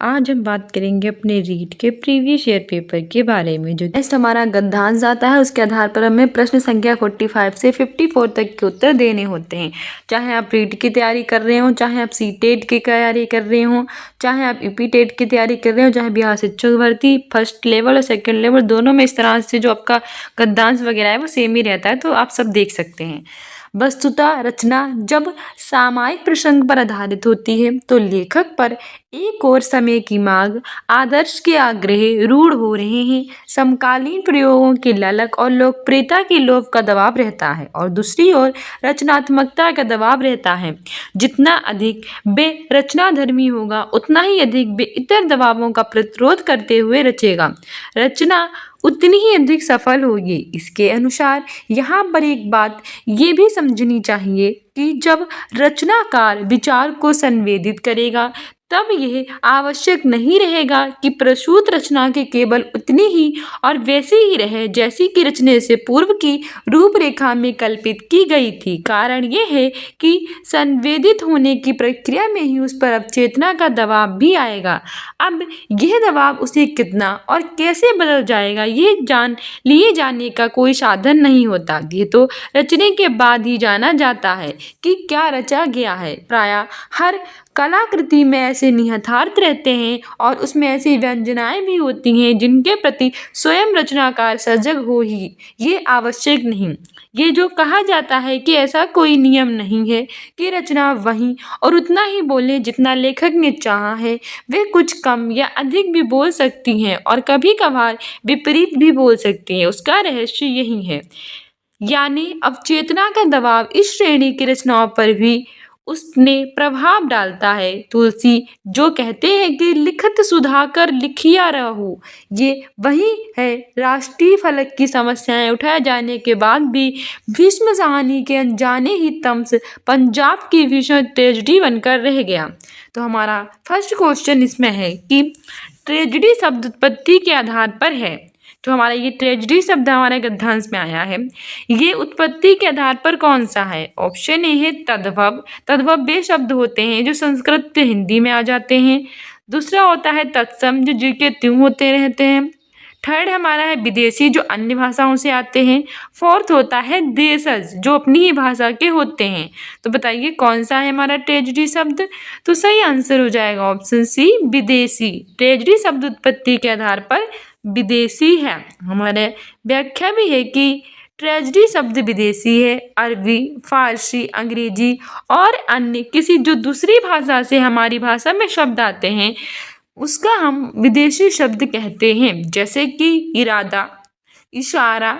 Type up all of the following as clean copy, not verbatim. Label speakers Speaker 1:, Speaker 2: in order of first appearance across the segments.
Speaker 1: आज हम बात करेंगे अपने रीट के प्रीवियस ईयर पेपर के बारे में। जो नेक्स्ट हमारा गद्यांश आता है, उसके आधार पर हमें प्रश्न संख्या 45 से 54 तक के उत्तर देने होते हैं। चाहे आप रीट की तैयारी कर रहे हो, चाहे आप सीटेट की तैयारी कर रहे हो, चाहे आप ईपीटेट की तैयारी कर रहे हो, चाहे बिहार शिक्षक भर्ती फर्स्ट लेवल और सेकेंड लेवल दोनों में इस तरह से जो आपका गद्यांश वगैरह है वो सेम ही रहता है, तो आप सब देख सकते हैं। वस्तुतः रचना जब सामायिक प्रसंग पर आधारित होती है तो लेखक पर एक और समय की मांग, आदर्श के आग्रह रूढ़ हो रहे हैं, समकालीन प्रयोगों की ललक और लोकप्रियता के लोभ का दबाव रहता है, और दूसरी ओर रचनात्मकता का दबाव रहता है। जितना अधिक वे रचनाधर्मी होगा, उतना ही अधिक वे इतर दबावों का प्रतिरोध करते हुए रचेगा। रचना उतनी ही अधिक सफल होगी। इसके अनुसार यहाँ पर एक बात ये भी समझनी चाहिए कि जब रचनाकार विचार को संवेदित करेगा, तब यह आवश्यक नहीं रहेगा कि प्रस्तुत रचना के केवल उतनी ही और वैसी ही रहे जैसी कि रचने से पूर्व की रूपरेखा में कल्पित की गई थी। कारण यह है कि संवेदित होने की प्रक्रिया में ही उस पर अवचेतना का दबाव भी आएगा। अब यह दबाव उसे कितना और कैसे बदल जाएगा, ये जान लिए जाने का कोई साधन नहीं होता। ये तो रचने के बाद ही जाना जाता है कि क्या रचा गया है। प्रायः हर कलाकृति में ऐसे निहितार्थ रहते हैं और उसमें ऐसी व्यंजनाएं भी होती हैं जिनके प्रति स्वयं रचनाकार सजग हो ही ये आवश्यक नहीं। ये जो कहा जाता है कि ऐसा कोई नियम नहीं है कि रचना वही और उतना ही बोले जितना लेखक ने चाहा है, वे कुछ कम या अधिक भी बोल सकती हैं और कभी कभार विपरीत भी बोल सकती हैं। उसका रहस्य यही है, यानी अवचेतना का दबाव इस श्रेणी की रचनाओं पर भी उसने प्रभाव डालता है। तुलसी जो कहते हैं कि लिखत सुधाकर लिखिया रहूं, ये वही है। राष्ट्रीय फलक की समस्याएं उठाए जाने के बाद भी भीष्म साहनी के अनजाने ही तम्स पंजाब की भीषण ट्रेजेडी बनकर रह गया। तो हमारा फर्स्ट क्वेश्चन इसमें है कि ट्रेजेडी शब्द उत्पत्ति के आधार पर है। तो हमारा ये ट्रेजेडी शब्द हमारे गद्यांश में आया है, ये उत्पत्ति के आधार पर कौन सा है? ऑप्शन ए है तद्भव। तद्भव वे शब्द होते हैं जो संस्कृत से हिंदी में आ जाते हैं। दूसरा होता है तत्सम, जो जी के त्यों होते रहते हैं। थर्ड हमारा है विदेशी, जो अन्य भाषाओं से आते हैं। फोर्थ होता है देशज, जो अपनी ही भाषा के होते हैं। तो बताइए कौन सा है हमारा ट्रेजेडी शब्द? तो सही आंसर हो जाएगा ऑप्शन सी, विदेशी। ट्रेजेडी शब्द उत्पत्ति के आधार पर विदेशी है। हमारे व्याख्या भी है कि ट्रेजेडी शब्द विदेशी है। अरबी, फारसी, अंग्रेजी और अन्य किसी जो दूसरी भाषा से हमारी भाषा में शब्द आते हैं उसका हम विदेशी शब्द कहते हैं, जैसे कि इरादा, इशारा,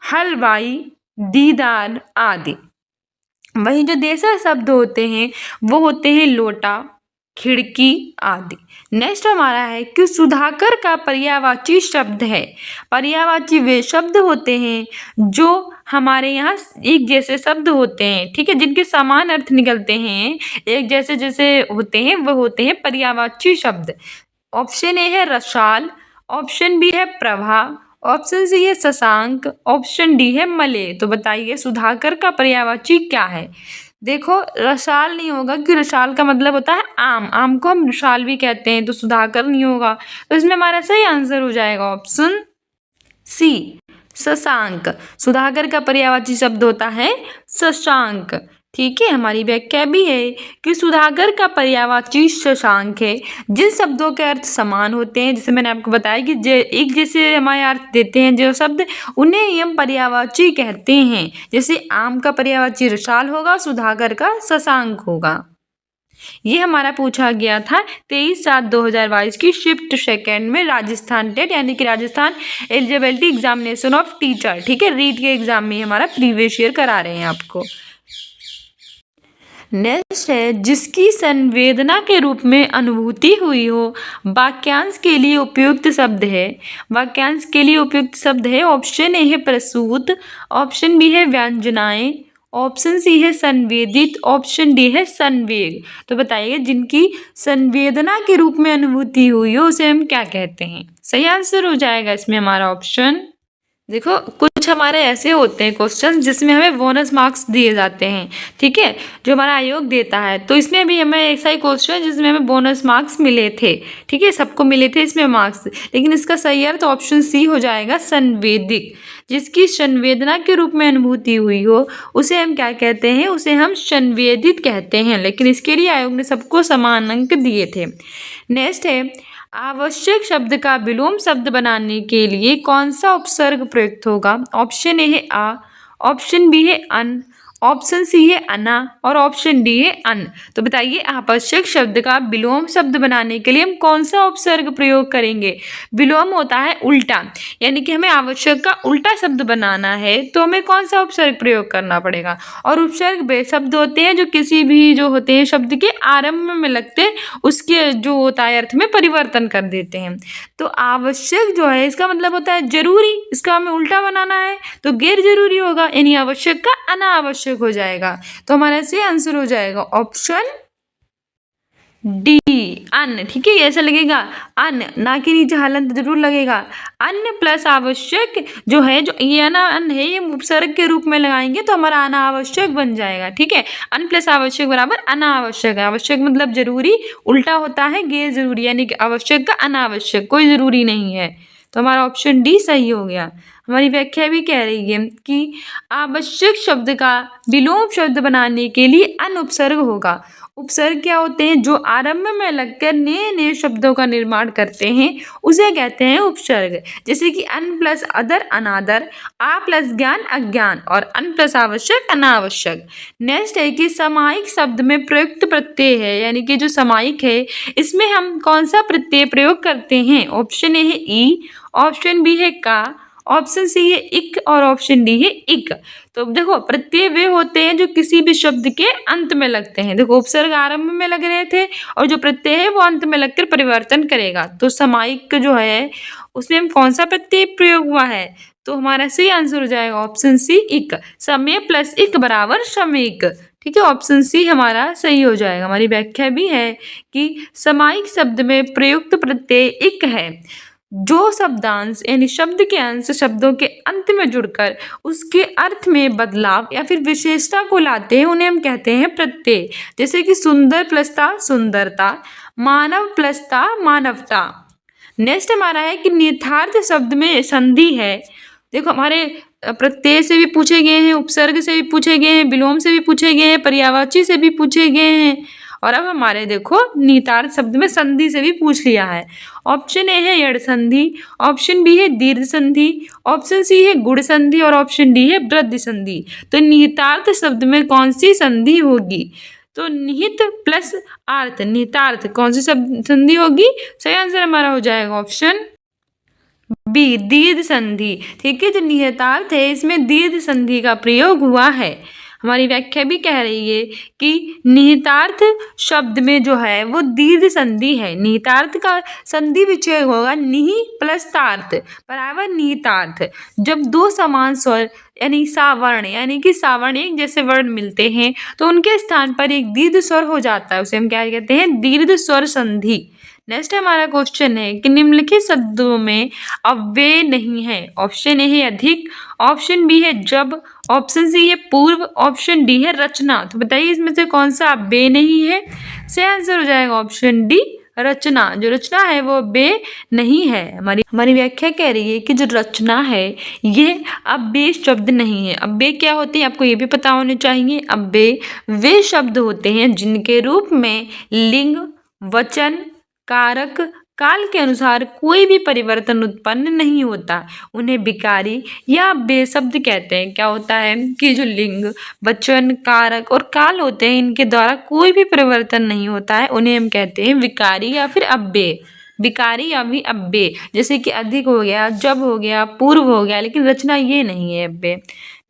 Speaker 1: हलवाई, दीदार आदि। वहीं जो देशज शब्द होते हैं वो होते हैं लोटा, खिड़की आदि। नेक्स्ट हमारा है कि सुधाकर का पर्यायवाची शब्द है। पर्यायवाची वे शब्द होते हैं जो हमारे यहाँ एक जैसे शब्द होते हैं, ठीक है, जिनके समान अर्थ निकलते हैं, एक जैसे जैसे होते हैं, वो होते हैं पर्यायवाची शब्द। ऑप्शन ए है रसाल, ऑप्शन बी है प्रभा, ऑप्शन सी है शशांक, ऑप्शन डी है मले। तो बताइए सुधाकर का पर्यायवाची क्या है? देखो रसाल नहीं होगा, कि रसाल का मतलब होता है आम, आम को हम रसाल भी कहते हैं, तो सुधाकर नहीं होगा। तो इसमें हमारा सही आंसर हो जाएगा ऑप्शन सी, शशांक। सुधाकर का पर्यायवाची शब्द होता है शशांक। ठीक है, हमारी व्याख्या भी है कि सुधाकर का पर्यायवाची शशांक है। जिन शब्दों के अर्थ समान होते हैं, जैसे मैंने आपको बताया कि एक जैसे हमारे अर्थ देते हैं जो शब्द, उन्हें ही हम पर्यायवाची कहते हैं। जैसे आम का पर्यायवाची रसाल होगा, सुधाकर का शशांक होगा। ये हमारा पूछा गया था 23/7/2022 की शिफ्ट सेकेंड में राजस्थान टेट यानी कि Rajasthan eligibility examination of teacher, ठीक है, रीट के एग्जाम में हमारा प्रीवियस ईयर करा रहे हैं आपको। नेक्स्ट है जिसकी संवेदना के रूप में अनुभूति हुई हो, वाक्यांश के लिए उपयुक्त शब्द है। वाक्यांश के लिए उपयुक्त शब्द है, ऑप्शन ए है प्रसूत, ऑप्शन बी है व्यंजनाएं, ऑप्शन सी है संवेदित, ऑप्शन डी है संवेग। तो बताइए जिनकी संवेदना के रूप में अनुभूति हुई हो उसे हम क्या कहते हैं? सही आंसर हो जाएगा इसमें हमारा ऑप्शन देखो कुछ हमारे ऐसे होते हैं क्वेश्चन जिसमें हमें बोनस मार्क्स दिए जाते हैं, ठीक है, जो हमारा आयोग देता है। तो इसमें भी हमें ऐसा ही क्वेश्चन जिसमें हमें बोनस मार्क्स मिले थे, ठीक है, सबको मिले थे इसमें मार्क्स, लेकिन इसका सही अर्थ ऑप्शन सी हो जाएगा, संवेदिक। जिसकी संवेदना के रूप में अनुभूति हुई हो उसे हम क्या कहते हैं, उसे हम संवेदित कहते हैं। लेकिन इसके लिए आयोग ने सबको समान अंक दिए थे। नेक्स्ट है, आवश्यक शब्द का विलोम शब्द बनाने के लिए कौन सा उपसर्ग प्रयुक्त होगा। ऑप्शन ए है आ, ऑप्शन बी है अन, ऑप्शन सी है अना और ऑप्शन डी है अन। तो बताइए आवश्यक शब्द का विलोम शब्द बनाने के लिए हम कौन सा उपसर्ग प्रयोग करेंगे। विलोम होता है उल्टा, यानी कि हमें आवश्यक का उल्टा शब्द बनाना है तो हमें कौन सा उपसर्ग प्रयोग करना पड़ेगा। और उपसर्ग वे शब्द होते हैं जो किसी भी जो होते हैं शब्द के आरंभ में लगते हैं उसके जो होता है अर्थ में परिवर्तन कर देते हैं। तो आवश्यक जो है इसका मतलब होता है जरूरी, इसका हमें उल्टा बनाना है तो गैर जरूरी होगा, यानी आवश्यक का अनावश्यक हो जाएगा। तो हमारा सही आंसर हो जाएगा ऑप्शन डी, अन। ठीक है, ऐसा लगेगा अन, ना कि नीचे हलंत जरूर लगेगा। अन प्लस आवश्यक जो है, जो ये अन है, ये उपसर्ग के रूप में लगाएंगे तो हमारा अनावश्यक बन जाएगा। ठीक है, अन प्लस आवश्यक बराबर अनावश्यक है। आवश्यक मतलब जरूरी, उल्टा होता है गैर जरूरी, यानी कि आवश्यक का अनावश्यक, कोई जरूरी नहीं है। तो हमारा ऑप्शन डी सही हो गया। हमारी व्याख्या भी कह रही है कि आवश्यक शब्द का विलोम शब्द बनाने के लिए अन उपसर्ग होगा। उपसर्ग क्या होते हैं, जो आरंभ में लगकर नए नए शब्दों का निर्माण करते हैं उसे कहते हैं उपसर्ग। जैसे कि अन प्लस अदर अनादर, आ प्लस ज्ञान अज्ञान और अन प्लस आवश्यक अनावश्यक। नेक्स्ट है कि समायिक शब्द में प्रयुक्त प्रत्यय है, यानी कि जो समायिक है इसमें हम कौन सा प्रत्यय प्रयोग करते हैं। ऑप्शन ए है ई, ऑप्शन बी है का, ऑप्शन सी है इक और ऑप्शन डी है इक। तो देखो प्रत्यय वे होते हैं जो किसी भी शब्द के अंत में लगते हैं। देखो उपसर्ग आरंभ में लग रहे थे और जो प्रत्यय है वो अंत में लगकर परिवर्तन करेगा। तो समायिक जो है उसमें हम कौन सा प्रत्यय प्रयोग हुआ है, तो हमारा सही आंसर हो जाएगा ऑप्शन सी इक। समय प्लस इक बराबर समयिक। ठीक है, ऑप्शन सी हमारा सही हो जाएगा। हमारी व्याख्या भी है कि समायिक शब्द में प्रयुक्त प्रत्यय इक है। जो शब्दांश यानी शब्द के अंश शब्दों के अंत में जुड़कर उसके अर्थ में बदलाव या फिर विशेषता को लाते हैं उन्हें हम कहते हैं प्रत्यय। जैसे कि सुंदर प्लसता सुंदरता, मानव प्लसता मानवता। नेक्स्ट हमारा है कि निर्थार्थ शब्द में संधि है। देखो हमारे प्रत्यय से भी पूछे गए हैं, उपसर्ग से भी पूछे गए हैं, विलोम से भी पूछे गए हैं, पर्यायवाची से भी पूछे गए हैं और अब हमारे देखो निहितार्थ शब्द में संधि से भी पूछ लिया है। ऑप्शन ए है यड़ संधि, ऑप्शन बी है दीर्घ संधि, ऑप्शन सी है गुण संधि और ऑप्शन डी है वृद्धि संधि। तो निहितार्थ शब्द में कौन सी संधि होगी, तो निहित प्लस आर्थ, निहितार्थ कौन सी संधि होगी। सही आंसर हमारा हो जाएगा ऑप्शन बी, दीर्घ संधि। ठीक है, जो निहितार्थ है इसमें दीर्घ संधि का प्रयोग हुआ है। हमारी व्याख्या भी कह रही है कि निहितार्थ शब्द में जो है वो दीर्घ संधि है। निहितार्थ का संधि विच्छेद होगा निहि प्लस तार्थ बराबर निहितार्थ। जब दो समान स्वर यानी सावर्ण यानी कि सावर्ण एक जैसे वर्ण मिलते हैं तो उनके स्थान पर एक दीर्घ स्वर हो जाता है, उसे हम क्या कहते हैं, दीर्घ स्वर संधि। नेक्स्ट हमारा क्वेश्चन है कि निम्नलिखित शब्दों में अव्यय नहीं है। ऑप्शन ए है अधिक, ऑप्शन बी है जब, ऑप्शन सी है पूर्व, ऑप्शन डी है रचना। तो बताइए इसमें से कौन सा अव्यय नहीं है। सही आंसर हो जाएगा ऑप्शन डी रचना। जो रचना है वो अव्यय नहीं है। हमारी व्याख्या कह रही है कि जो रचना है ये अव्यय शब्द नहीं है। अव्यय क्या होते हैं आपको ये भी पता होने चाहिए। अव्यय वे शब्द होते हैं जिनके रूप में लिंग, वचन, कारक, काल के अनुसार कोई भी परिवर्तन उत्पन्न नहीं होता। उन्हें विकारी या अव्यय शब्द कहते हैं। क्या होता है कि जो लिंग, वचन, कारक और काल होते हैं इनके द्वारा कोई भी परिवर्तन नहीं होता है, उन्हें हम कहते हैं विकारी या फिर अव्यय। विकारी या भी अव्यय, जैसे कि अधिक हो गया, जब हो गया, पूर्व हो गया, लेकिन रचना ये नहीं है अव्यय।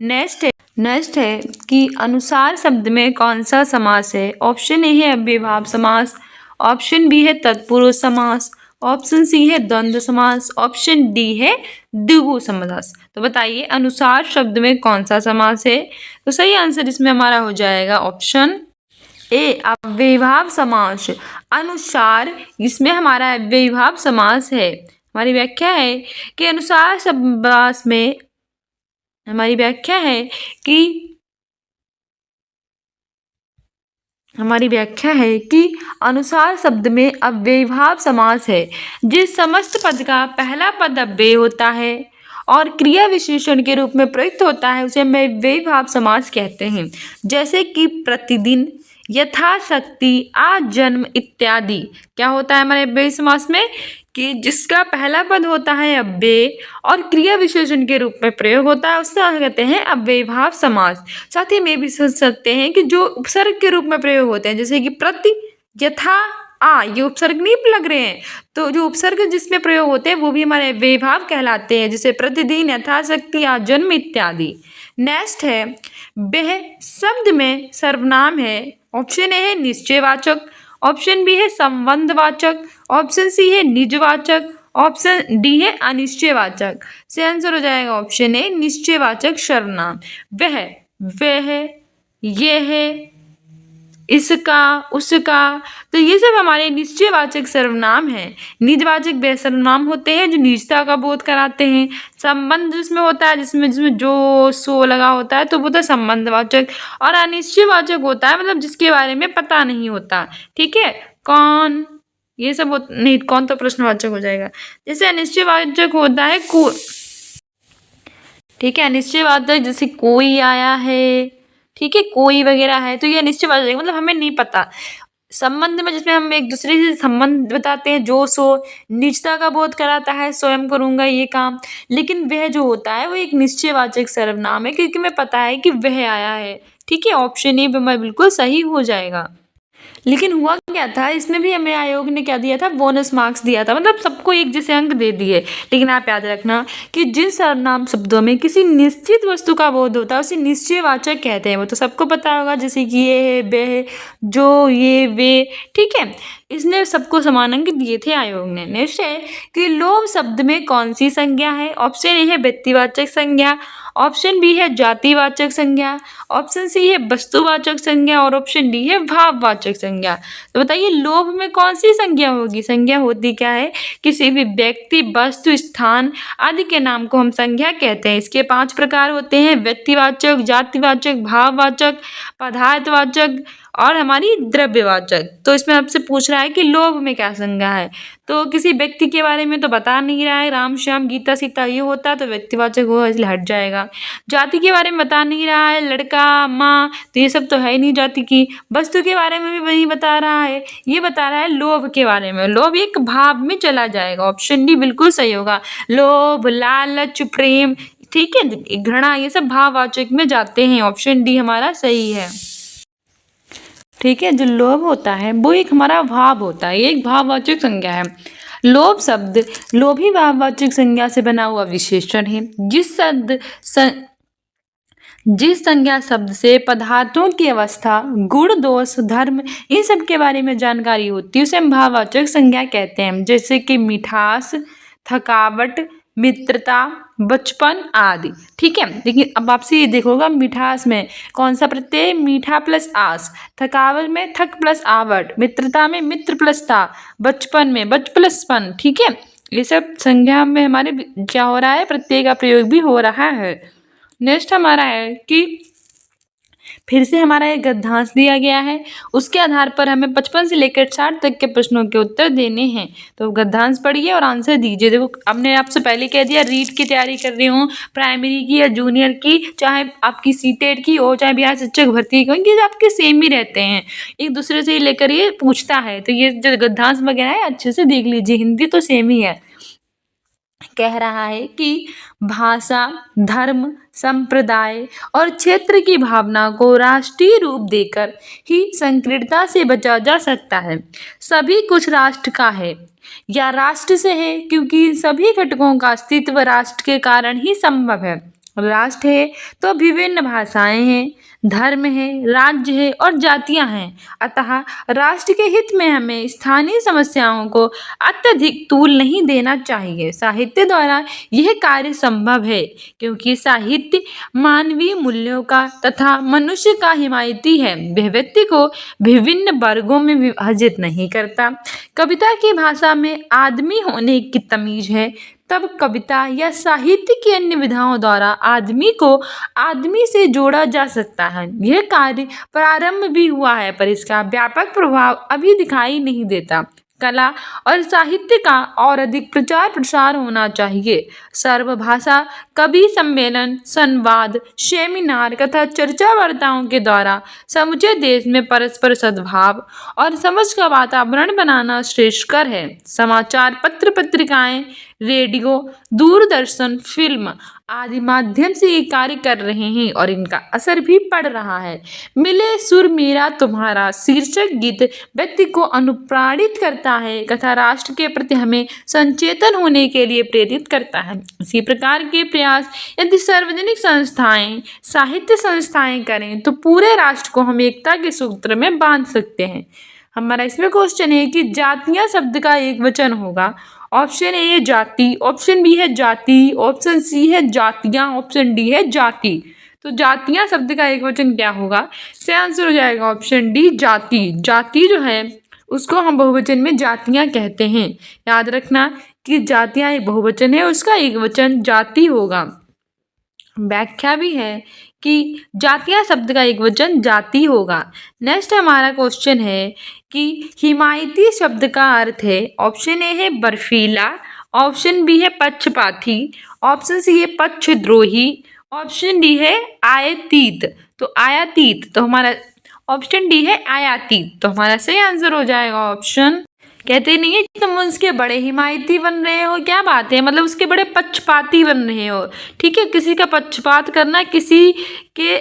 Speaker 1: नेक्स्ट है कि अनुसार शब्द में कौन सा समास है। ऑप्शन ए है अव्ययभाव समास, ऑप्शन बी है तत्पुरुष समास, ऑप्शन सी है द्वंद्व समास, ऑप्शन डी है द्विगु समास। तो बताइए अनुसार शब्द में कौन सा समास है। तो सही आंसर इसमें हमारा हो जाएगा ऑप्शन ए अव्ययभाव समास। अनुसार इसमें हमारा अव्ययभाव समास है। हमारी व्याख्या है कि अनुसार समास में हमारी व्याख्या है कि अनुसार शब्द में अव्ययीभाव समास है जिस समस्त पद का पहला पद अव्यय होता है और क्रिया विशेषण के रूप में प्रयुक्त होता है उसे हम अव्ययीभाव समास कहते हैं। जैसे कि प्रतिदिन, यथाशक्ति, आज जन्म इत्यादि। क्या होता है हमारे अव्यय समास में कि जिसका पहला पद होता है अव्यय और क्रिया विशेषण के रूप में प्रयोग होता है उससे कहते हैं अव्ययीभाव समास। साथ ही में भी सोच सकते हैं कि जो उपसर्ग के रूप में प्रयोग होते हैं जैसे कि प्रति, यथा, ये उपसर्ग नहीं लग रहे हैं, तो जो उपसर्ग जिसमें प्रयोग होते हैं वो भी हमारे अव्ययीभाव कहलाते हैं, जैसे प्रतिदिन, यथाशक्ति, आज जन्म इत्यादि। नेक्स्ट है वह शब्द में सर्वनाम है। ऑप्शन ए है निश्चयवाचक, ऑप्शन बी है संबंधवाचक, ऑप्शन सी है निजवाचक, ऑप्शन डी है अनिश्चयवाचक। से आंसर हो जाएगा ऑप्शन ए निश्चयवाचक सर्वनाम। वह, यह, इसका, उसका, तो ये सब हमारे निश्चयवाचक सर्वनाम हैं। निजवाचक वे सर्वनाम होते हैं जो निजता का बोध कराते हैं। संबंध जिसमें होता है जिसमें जो सो लगा होता है तो वो तो संबंधवाचक। और अनिश्चयवाचक होता है मतलब जिसके बारे में पता नहीं होता। ठीक है, कौन, ये सब नहीं, कौन तो प्रश्नवाचक हो जाएगा। जैसे अनिश्चयवाचक होता है ठीक है, अनिश्चयवाचक जैसे कोई आया है, ठीक है, कोई वगैरह है, तो ये अनिश्चयवाचक मतलब हमें नहीं पता। संबंध में जिसमें हम एक दूसरे से संबंध बताते हैं, जो सो निजता का बोध कराता है, स्वयं करूंगा ये काम। लेकिन वह जो होता है वो एक निश्चयवाचक सर्वनाम है क्योंकि हमें पता है कि वह आया है। ठीक है, ऑप्शन ए बिल्कुल सही हो जाएगा। लेकिन हुआ क्या था, इसमें भी हमें आयोग ने क्या दिया था, बोनस मार्क्स दिया था, मतलब सबको एक जैसे अंक दे दिए। लेकिन आप याद रखना कि जिन सर्वनाम शब्दों में किसी निश्चित वस्तु का बोध होता है उसे निश्चयवाचक कहते हैं। वो तो सबको पता होगा, जैसे कि ये है, वे है, जो, ये, वे। ठीक है, इसने सबको समान अंक दिए थे आयोग ने। नेक्स्ट है कि लोभ शब्द में कौन सी संज्ञा है। ऑप्शन ए है व्यक्तिवाचक संज्ञा, ऑप्शन बी है जातिवाचक संज्ञा, ऑप्शन सी है वस्तुवाचक संज्ञा और ऑप्शन डी है भाववाचक संज्ञा। तो बताइए लोभ में कौन सी संज्ञा होगी। संज्ञा होती क्या है, किसी भी व्यक्ति, वस्तु, स्थान आदि के नाम को हम संज्ञा कहते हैं। इसके 5 प्रकार होते हैं, व्यक्तिवाचक, जातिवाचक, भाववाचक, पदार्थवाचक और हमारी द्रव्यवाचक। तो इसमें आपसे पूछ रहा है कि लोभ में क्या संज्ञा है, तो किसी व्यक्ति के बारे में तो बता नहीं रहा है, राम, श्याम, गीता, सीता ये होता तो व्यक्तिवाचक हो, इसलिए हट जाएगा। जाति के बारे में बता नहीं रहा है, लड़का, माँ, तो ये सब तो है ही नहीं जाति की। वस्तु के बारे में भी नहीं बता रहा है, ये बता रहा है लोभ के बारे में। लोभ एक भाव में चला जाएगा, ऑप्शन डी बिल्कुल सही होगा। लोभ, लालच, प्रेम, ठीक है, घृणा, ये सब भाववाचक में जाते हैं, ऑप्शन डी हमारा सही है। ठीक है, जो लोभ होता है वो एक हमारा भाव होता है, ये एक भाववाचक संज्ञा है। लोभ शब्द लोभी भाववाचक संज्ञा से बना हुआ विशेषण है। जिस संज्ञा शब्द से पदार्थों की अवस्था, गुण, दोष, धर्म इन सब के बारे में जानकारी होती है उसे हम भाववाचक संज्ञा कहते हैं। जैसे कि मिठास, थकावट, मित्रता, बचपन आदि। ठीक है, लेकिन अब आपसे ये देखोगा मिठास में कौन सा प्रत्यय, मीठा प्लस आस, थकावट में थक प्लस आवट, मित्रता में मित्र प्लस था, बचपन में बच प्लस पन। ठीक है, ये सब संज्ञा में हमारे क्या हो रहा है, प्रत्यय का प्रयोग भी हो रहा है। नेक्स्ट हमारा है कि फिर से हमारा एक गद्यांश दिया गया है, उसके आधार पर हमें 55 से लेकर 60 तक के प्रश्नों के उत्तर देने हैं। तो गद्यांश पढ़िए और आंसर दीजिए। देखो हमने आपसे पहले कह दिया रीट की तैयारी कर रही हूँ, प्राइमरी की या जूनियर की, चाहे आपकी सीटेट की हो चाहे बिहार शिक्षक भर्ती की हो, ये आपके सेम ही रहते हैं, एक दूसरे से लेकर ये पूछता है। तो ये जो गद्यांश वगैरह है अच्छे से देख लीजिए, हिंदी तो सेम ही है। कह रहा है कि भाषा, धर्म, संप्रदाय और क्षेत्र की भावना को राष्ट्रीय रूप देकर ही संकीर्णता से बचा जा सकता है। सभी कुछ राष्ट्र का है या राष्ट्र से है, क्योंकि सभी घटकों का अस्तित्व राष्ट्र के कारण ही संभव है। राष्ट्र है तो विभिन्न भाषाएं हैं, धर्म है, राज्य है और जातियां हैं। अतः राष्ट्र के हित में हमें स्थानीय समस्याओं को अत्यधिक तूल नहीं देना चाहिए। साहित्य द्वारा यह कार्य संभव है क्योंकि साहित्य मानवीय मूल्यों का तथा मनुष्य का हिमायती है। वह व्यक्ति को विभिन्न वर्गों में विभाजित नहीं करता। कविता की भाषा में आदमी होने की तमीज है, तब कविता या साहित्य की अन्य विधाओं द्वारा आदमी को आदमी से जोड़ा जा सकता है। यह कार्य प्रारंभ भी हुआ है, पर इसका व्यापक प्रभाव अभी दिखाई नहीं देता। कला और साहित्य का और अधिक प्रचार प्रसार होना चाहिए। सर्वभाषा कवि सम्मेलन, संवाद, सेमिनार तथा चर्चा वार्ताओं के द्वारा समूचे देश में परस्पर सद्भाव और समझ का वातावरण बनाना श्रेयस्कर है। समाचार पत्र, पत्रिकाएं, रेडियो, दूरदर्शन, फिल्म आदि माध्यम से ये कार्य कर रहे हैं और इनका असर भी पड़ रहा है। मिले सुर मेरा तुम्हारा शीर्षक गीत व्यक्ति को अनुप्राणित करता है तथा राष्ट्र के प्रति हमें संचेतन होने के लिए प्रेरित करता है। इसी प्रकार के प्रयास यदि सार्वजनिक संस्थाएं, साहित्य संस्थाएं करें तो पूरे राष्ट्र को हम एकता के सूत्र में बांध सकते हैं। हमारा इसमें क्वेश्चन है कि जातियां शब्द का एक वचन होगा। ऑप्शन ए है जाति, ऑप्शन बी है जाति, ऑप्शन सी है जातियां, ऑप्शन डी है जाति। तो जातियां शब्द का एक वचन क्या होगा? इसका आंसर हो जाएगा ऑप्शन डी जाति। जाति जो है उसको हम बहुवचन में जातियां कहते हैं। याद रखना कि जातियां एक बहुवचन है, उसका एक वचन जाति होगा। व्याख्या भी है कि जातियां शब्द का एक वचन जाति होगा। नेक्स्ट हमारा क्वेश्चन है कि हिमायती शब्द का अर्थ है। ऑप्शन ए है बर्फीला, ऑप्शन बी है पक्षपाती, ऑप्शन सी है पक्षद्रोही, ऑप्शन डी है आयातीत। तो आयातीत, तो हमारा ऑप्शन डी है आयातीत। तो हमारा सही आंसर हो जाएगा ऑप्शन। कहते नहीं है तुम उसके बड़े हिमायती बन रहे हो, क्या बात है, मतलब उसके बड़े पक्षपाती बन रहे हो। ठीक है, किसी का पक्षपात करना, किसी के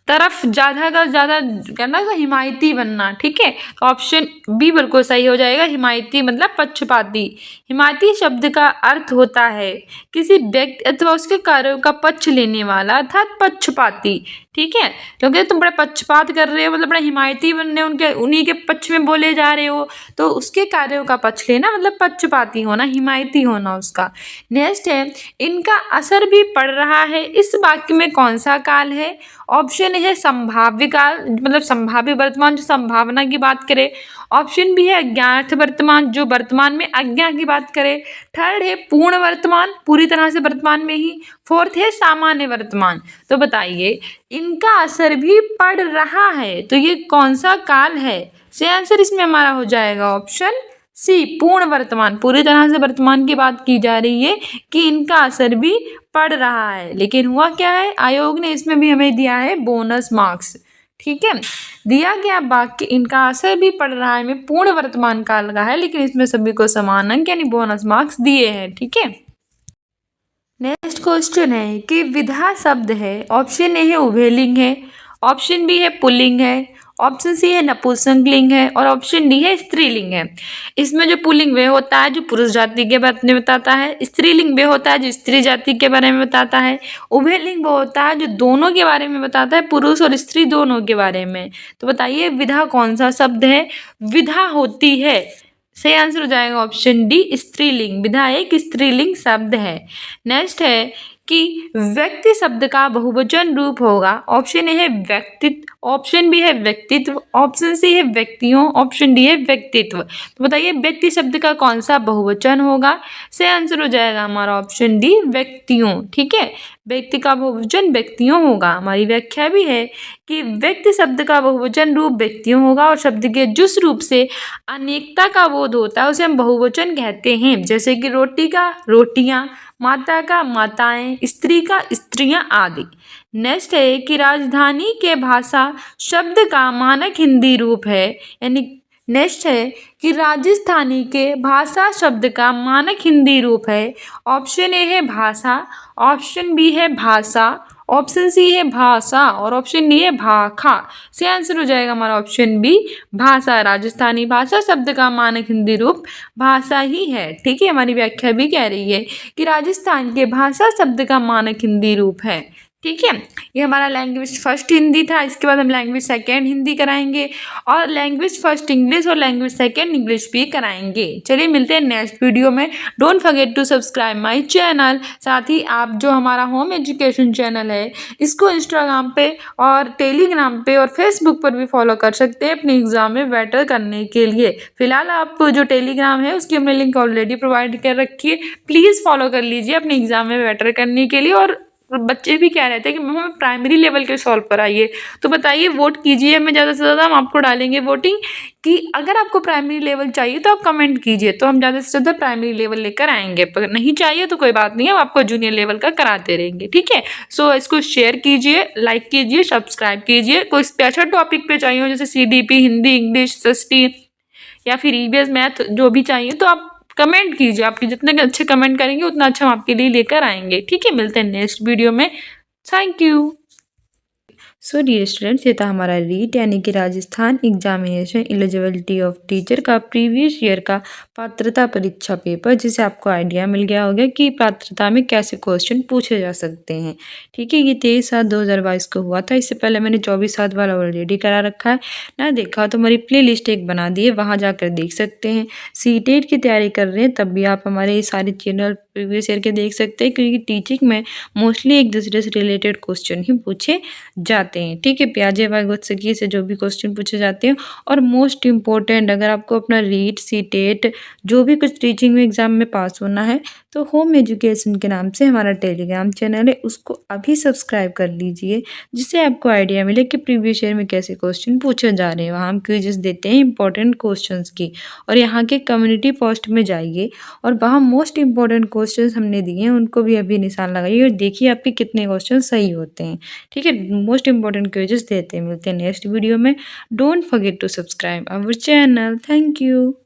Speaker 1: तरफ ज़्यादा का ज़्यादा करना, तो हिमायती बनना। ठीक है, तो ऑप्शन बी बिल्कुल सही हो जाएगा। हिमायती मतलब पक्षपाती। हिमायती शब्द का अर्थ होता है किसी व्यक्ति अथवा उसके कार्यों का पक्ष लेने वाला, अर्थात पक्षपाती। ठीक है, क्योंकि तुम बड़े पक्षपात कर रहे हो, मतलब बड़े हिमायती बन रहे हो, उनके उन्हीं के पक्ष में बोले जा रहे हो, तो उसके कार्यों का पक्ष लेना मतलब पक्षपाती होना, हिमायती होना उसका। नेक्स्ट है, इनका असर भी पड़ रहा है। इस वाक्य में कौन सा काल है? ऑप्शन है संभाव्य काल, मतलब संभाव्य वर्तमान जो संभावना की बात करे। ऑप्शन बी है अज्ञात वर्तमान, जो वर्तमान में अज्ञा की बात करे। थर्ड है पूर्ण वर्तमान, पूरी तरह से वर्तमान में ही। फोर्थ है सामान्य वर्तमान। तो बताइए इनका असर भी पड़ रहा है, तो ये कौन सा काल है? सही आंसर इसमें हमारा हो जाएगा ऑप्शन सी, पूर्ण वर्तमान। पूरी तरह से वर्तमान की बात की जा रही है कि इनका असर भी पड़ रहा है। लेकिन हुआ क्या है, आयोग ने इसमें भी हमें दिया है बोनस मार्क्स। ठीक है, दिया गया वाक्य इनका असर भी पड़ रहा है में पूर्ण वर्तमान काल का है, लेकिन इसमें सभी को समान अंक यानी बोनस मार्क्स दिए हैं। ठीक है, नेक्स्ट क्वेश्चन है कि विधा शब्द है। ऑप्शन ए है उभयलिंग है, ऑप्शन बी है पुल्लिंग है, ऑप्शन सी है नपुंसकलिंग है और ऑप्शन डी है स्त्रीलिंग है। इसमें जो पुल्लिंग वे होता है जो पुरुष जाति के बारे में बताता है, स्त्रीलिंग वे होता है जो स्त्री जाति के बारे में बताता है, उभयलिंग वो होता है जो दोनों के बारे में बताता है, पुरुष और स्त्री दोनों के बारे में। तो बताइए विधा कौन सा शब्द है? विधा होती है, सही आंसर हो जाएगा ऑप्शन डी स्त्रीलिंग। विधा एक स्त्रीलिंग शब्द है। नेक्स्ट है कि व्यक्ति शब्द का बहुवचन रूप होगा। ऑप्शन ए है व्यक्तित्व, ऑप्शन बी है व्यक्तित्व, ऑप्शन सी है व्यक्तियों, ऑप्शन डी है व्यक्तित्व। तो बताइए व्यक्ति शब्द का कौन सा बहुवचन होगा? सही आंसर हो जाएगा हमारा ऑप्शन डी व्यक्तियों। ठीक है, व्यक्ति का बहुवचन व्यक्तियों होगा। हमारी व्याख्या भी है कि व्यक्ति शब्द का बहुवचन रूप व्यक्तियों होगा और शब्द के जिस रूप से अनेकता का बोध होता है उसे हम बहुवचन कहते हैं। जैसे कि रोटी का रोटियां, माता का माताएं, स्त्री का स्त्रियां आदि। नेक्स्ट है कि राजधानी के भाषा शब्द का मानक हिंदी रूप है, यानी नेक्स्ट है कि राजस्थानी के भाषा शब्द का मानक हिंदी रूप है। ऑप्शन ए है भाषा, ऑप्शन बी है भाषा, ऑप्शन सी है भाषा और ऑप्शन डी है भाखा। सही आंसर हो जाएगा हमारा ऑप्शन बी भाषा। राजस्थानी भाषा शब्द का मानक हिंदी रूप भाषा ही है। ठीक है, हमारी व्याख्या भी कह रही है कि राजस्थान के भाषा शब्द का मानक हिंदी रूप है। ठीक है। ये हमारा लैंग्वेज फर्स्ट हिंदी था, इसके बाद हम लैंग्वेज सेकेंड हिंदी कराएंगे और लैंग्वेज फर्स्ट इंग्लिश और लैंग्वेज सेकेंड इंग्लिश भी कराएंगे। चलिए मिलते हैं नेक्स्ट वीडियो में। Don't forget to subscribe my channel. साथ ही आप जो हमारा होम एजुकेशन चैनल है इसको इंस्टाग्राम पे और टेलीग्राम पे और फेसबुक पर भी फॉलो कर सकते हैं अपने एग्जाम में बेटर करने के लिए। फिलहाल आप जो टेलीग्राम है उसकी हमने लिंक ऑलरेडी प्रोवाइड कर रखी है, प्लीज़ फॉलो कर लीजिए अपने एग्जाम में बेटर करने के लिए। और बच्चे भी कह रहे थे कि हमें प्राइमरी लेवल के सॉल्व कराइए, तो बताइए वोट कीजिए हमें, ज़्यादा से ज़्यादा हम आपको डालेंगे वोटिंग कि अगर आपको प्राइमरी लेवल चाहिए तो आप कमेंट कीजिए, तो हम ज़्यादा से ज़्यादा प्राइमरी लेवल लेकर आएंगे। पर नहीं चाहिए तो कोई बात नहीं है, हम आपको जूनियर लेवल का कराते रहेंगे। ठीक है, सो इसको शेयर कीजिए, लाइक कीजिए, सब्सक्राइब कीजिए। कोई स्पेशल टॉपिक पे चाहिए हो जैसे CDP, हिंदी, इंग्लिश, SST या फिर EVS मैथ जो भी चाहिए तो आप कमेंट कीजिए। आपके जितने अच्छे कमेंट करेंगे उतना अच्छा हम आपके लिए लेकर आएंगे। ठीक है, मिलते हैं नेक्स्ट वीडियो में। Thank you. So dear students, ये था हमारा रीट यानी कि Rajasthan examination eligibility of teacher का प्रीवियस ईयर का पात्रता परीक्षा पेपर, जिसे आपको आइडिया मिल गया होगा कि पात्रता में कैसे क्वेश्चन पूछे जा सकते हैं। ठीक है, ये 23/7/2022 को हुआ था। इससे पहले मैंने 24/7 वाला ऑलरेडी करा रखा है, ना देखा तो हमारी प्ले लिस्ट एक बना दी है, वहाँ जाकर देख सकते हैं। CTET की तैयारी कर रहे हैं तब भी आप हमारे ये सारे चैनल प्रीवियस ईयर के देख सकते हैं, क्योंकि टीचिंग में मोस्टली एक दूसरे से रिलेटेड क्वेश्चन ही पूछे जाते हैं। ठीक है, प्याजे भागवत से जो भी क्वेश्चन पूछे जाते हैं। और मोस्ट इम्पोर्टेंट, अगर आपको अपना रीट CTET जो भी कुछ टीचिंग में एग्जाम में पास होना है तो होम एजुकेशन के नाम से हमारा टेलीग्राम चैनल है, उसको अभी सब्सक्राइब कर लीजिए, जिससे आपको आइडिया मिले कि प्रीवियस ईयर में कैसे क्वेश्चन पूछे जा रहे हैं। वहाँ हम क्विजेस देते हैं इंपॉर्टेंट क्वेश्चंस की। और यहाँ के कम्युनिटी पोस्ट में जाइए और वहाँ मोस्ट इंपॉर्टेंट क्वेश्चंस हमने दिए हैं, उनको भी अभी निशान लगाइए और देखिए आपके कितने क्वेश्चन सही होते हैं। ठीक है, मोस्ट इंपॉर्टेंट क्विजेस देते हैं। मिलते हैं नेक्स्ट वीडियो में। Don't forget to subscribe our channel. Thank you.